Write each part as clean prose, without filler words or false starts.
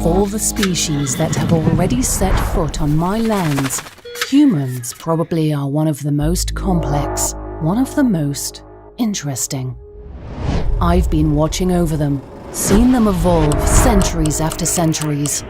Of all the species that have already set foot on my lands, humans probably are one of the most complex, one of the most interesting. I've been watching over them, seen them evolve centuries after centuries.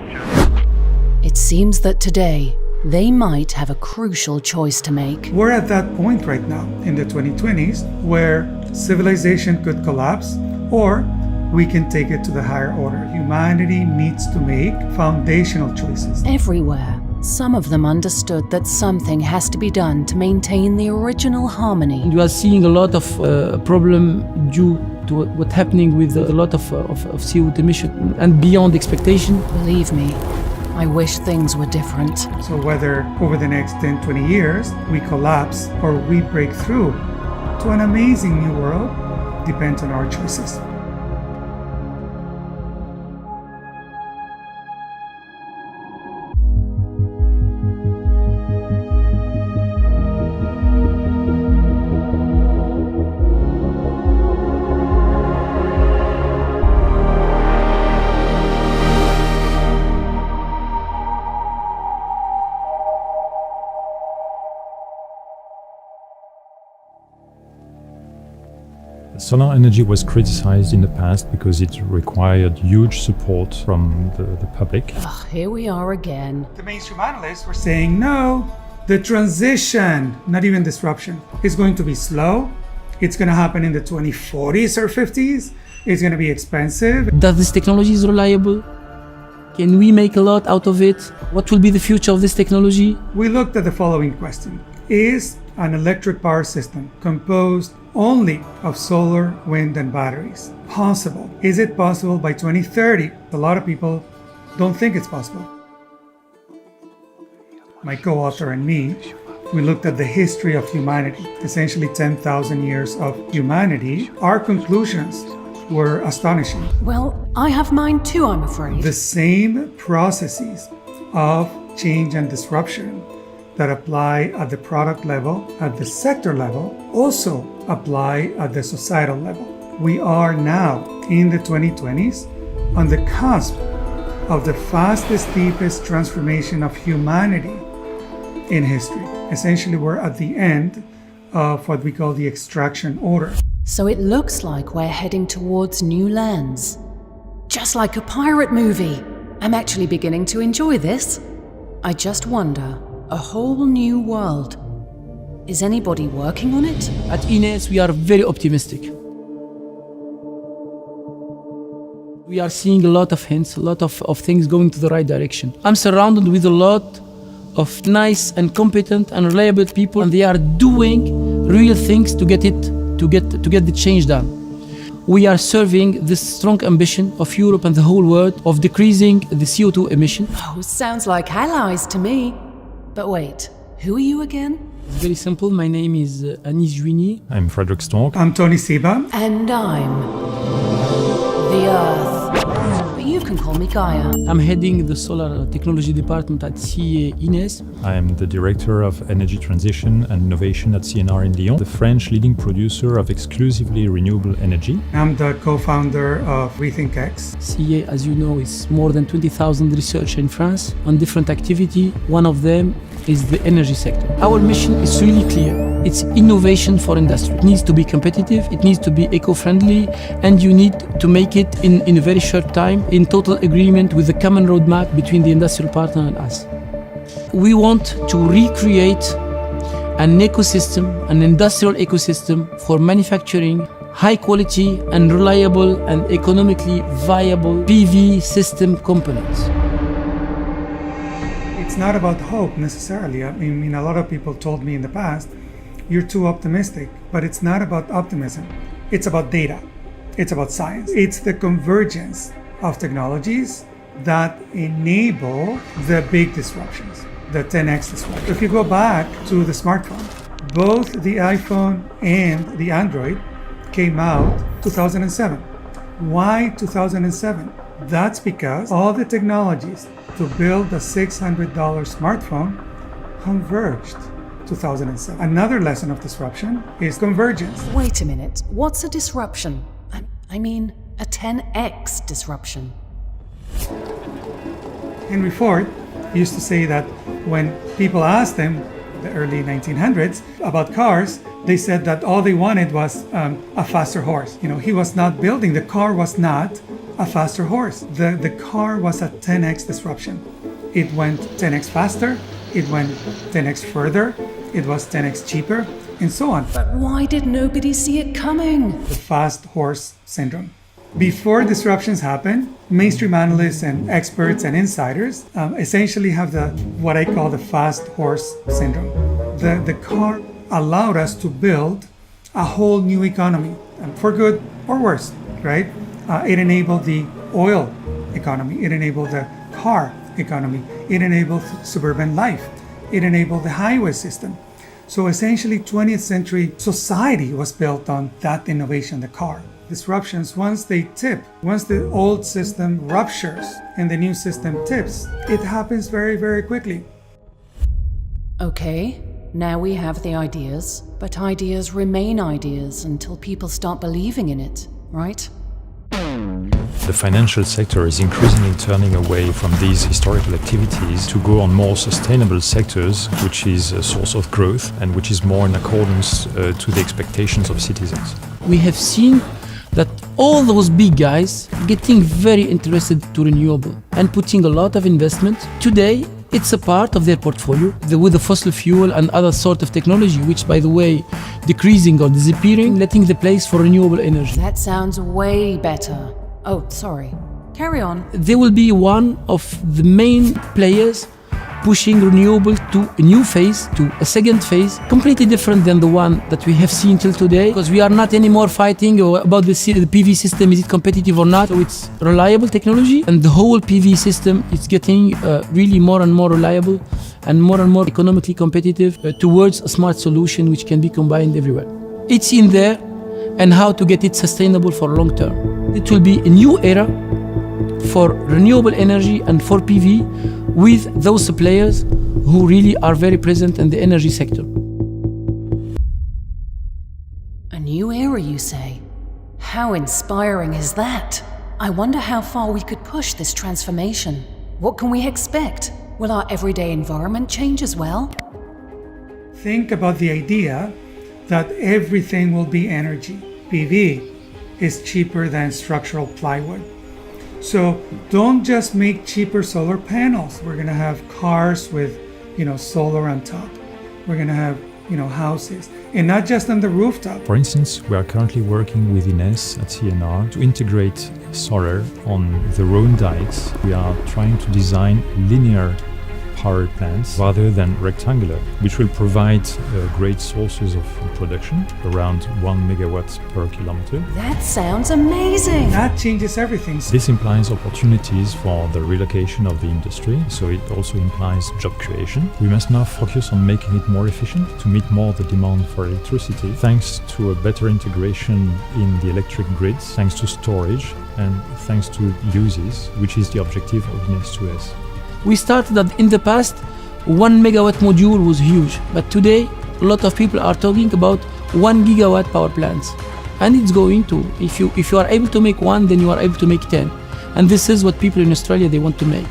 It seems that today, they might have a crucial choice to make. We're at that point right now in the 2020s where civilization could collapse or we can take it to the higher order. Humanity needs to make foundational choices. Everywhere, some of them understood that something has to be done to maintain the original harmony. You are seeing a lot of problem due to what's happening with a lot of CO2 emission and beyond expectation. Believe me, I wish things were different. So whether over the next 10, 20 years we collapse or we break through to an amazing new world depends on our choices. Solar energy was criticized in the past because it required huge support from the public. Ugh, here we are again. The mainstream analysts were saying, no, the transition, not even disruption, is going to be slow. It's going to happen in the 2040s or 50s. It's going to be expensive. Does this technology is reliable? Can we make a lot out of it? What will be the future of this technology? We looked at the following question. Is an electric power system composed only of solar, wind, and batteries possible? Is it possible by 2030? A lot of people don't think it's possible. My co-author and me, we looked at the history of humanity, essentially 10,000 years of humanity. Our conclusions were astonishing. Well, I have mine too, I'm afraid. The same processes of change and disruption that apply at the product level, at the sector level, also apply at the societal level. We are now in the 2020s on the cusp of the fastest, deepest transformation of humanity in history. Essentially, we're at the end of what we call the extraction order. So it looks like we're heading towards new lands. Just like a pirate movie. I'm actually beginning to enjoy this. I just wonder, a whole new world. Is anybody working on it? At Ines, we are very optimistic. We are seeing a lot of hints, a lot of things going to the right direction. I'm surrounded with a lot of nice and competent and reliable people, and they are doing real things to get the change done. We are serving this strong ambition of Europe and the whole world of decreasing the CO2 emission. Oh, sounds like allies to me. But wait, who are you again? It's very simple. My name is Anis Juini. I'm Frederick Stork. I'm Tony Siba. And I'm the Earth. But you can call me Gaia. I'm heading the solar technology department at CEA Ines. I am the Director of Energy Transition and Innovation at CNR in Lyon, the French leading producer of exclusively renewable energy. I'm the co-founder of RethinkX. CEA, as you know, is more than 20,000 researchers in France on different activities. One of them is the energy sector. Our mission is really clear. It's innovation for industry. It needs to be competitive, it needs to be eco-friendly, and you need to make it in a very short time, in total agreement with the common roadmap between the industrial partner and us. We want to recreate an ecosystem, an industrial ecosystem for manufacturing high quality and reliable and economically viable PV system components. It's not about hope necessarily. I mean, a lot of people told me in the past, you're too optimistic, but it's not about optimism. It's about data. It's about science. It's the convergence of technologies that enable the big disruptions, the 10x disruption. If you go back to the smartphone, both the iPhone and the Android came out 2007. Why 2007? That's because all the technologies to build a $600 smartphone converged 2007. Another lesson of disruption is convergence. Wait a minute, what's a disruption? I mean, a 10x disruption. Henry Ford used to say that when people asked him, the early 1900s, about cars, they said that all they wanted was a faster horse. He was not building, the car was not a faster horse. The car was a 10x disruption. It went 10x faster, it went 10x further, it was 10x cheaper, and so on. But why did nobody see it coming? The fast horse syndrome. Before disruptions happen, mainstream analysts and experts and insiders essentially have what I call the fast horse syndrome. The car allowed us to build a whole new economy, for good or worse, right? It enabled the oil economy, it enabled the car economy, it enabled suburban life, it enabled the highway system. So essentially 20th century society was built on that innovation, the car. Disruptions, once they tip, once the old system ruptures and the new system tips, it happens very, very quickly. Okay, now we have the ideas, but ideas remain ideas until people start believing in it, right? The financial sector is increasingly turning away from these historical activities to go on more sustainable sectors, which is a source of growth and which is more in accordance to the expectations of citizens. We have seen that all those big guys getting very interested to renewable and putting a lot of investment. Today, it's a part of their portfolio with the fossil fuel and other sort of technology, which, by the way, decreasing or disappearing, letting the place for renewable energy. That sounds way better. Oh, sorry. Carry on. They will be one of the main players pushing renewable to a new phase, to a second phase, completely different than the one that we have seen till today, because we are not anymore fighting about the PV system, is it competitive or not. So it's reliable technology, and the whole PV system is getting really more and more reliable and more economically competitive towards a smart solution which can be combined everywhere. It's in there, and how to get it sustainable for long term. It will be a new era for renewable energy and for PV with those players who really are very present in the energy sector. A new era, you say? How inspiring is that? I wonder how far we could push this transformation. What can we expect? Will our everyday environment change as well? Think about the idea that everything will be energy. PV is cheaper than structural plywood. So don't just make cheaper solar panels. We're going to have cars with, solar on top. We're going to have, houses, and not just on the rooftop. For instance, we are currently working with Ines at CNR to integrate solar on the Rhone dikes. We are trying to design linear power plants rather than rectangular, which will provide great sources of production, around 1 megawatt per kilometer. That sounds amazing! That changes everything. This implies opportunities for the relocation of the industry, so it also implies job creation. We must now focus on making it more efficient to meet more the demand for electricity, thanks to a better integration in the electric grids, thanks to storage, and thanks to uses, which is the objective of Next 2S. We started that in the past, 1 megawatt module was huge, but today a lot of people are talking about 1 gigawatt power plants. And it's going to, if you are able to make one, then you are able to make 10. And this is what people in Australia, they want to make.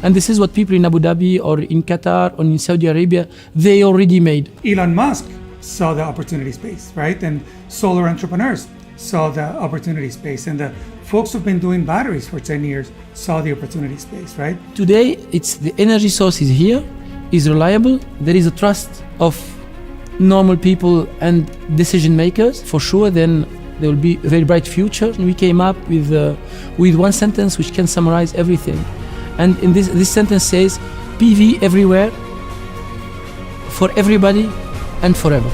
And this is what people in Abu Dhabi or in Qatar or in Saudi Arabia, they already made. Elon Musk saw the opportunity space, right? And solar entrepreneurs saw the opportunity space, and the folks who've been doing batteries for 10 years saw the opportunity space, right? Today, it's the energy source is here, is reliable. There is a trust of normal people and decision makers. For sure, then there will be a very bright future. We came up with one sentence which can summarize everything. And in this sentence says, PV everywhere, for everybody and forever.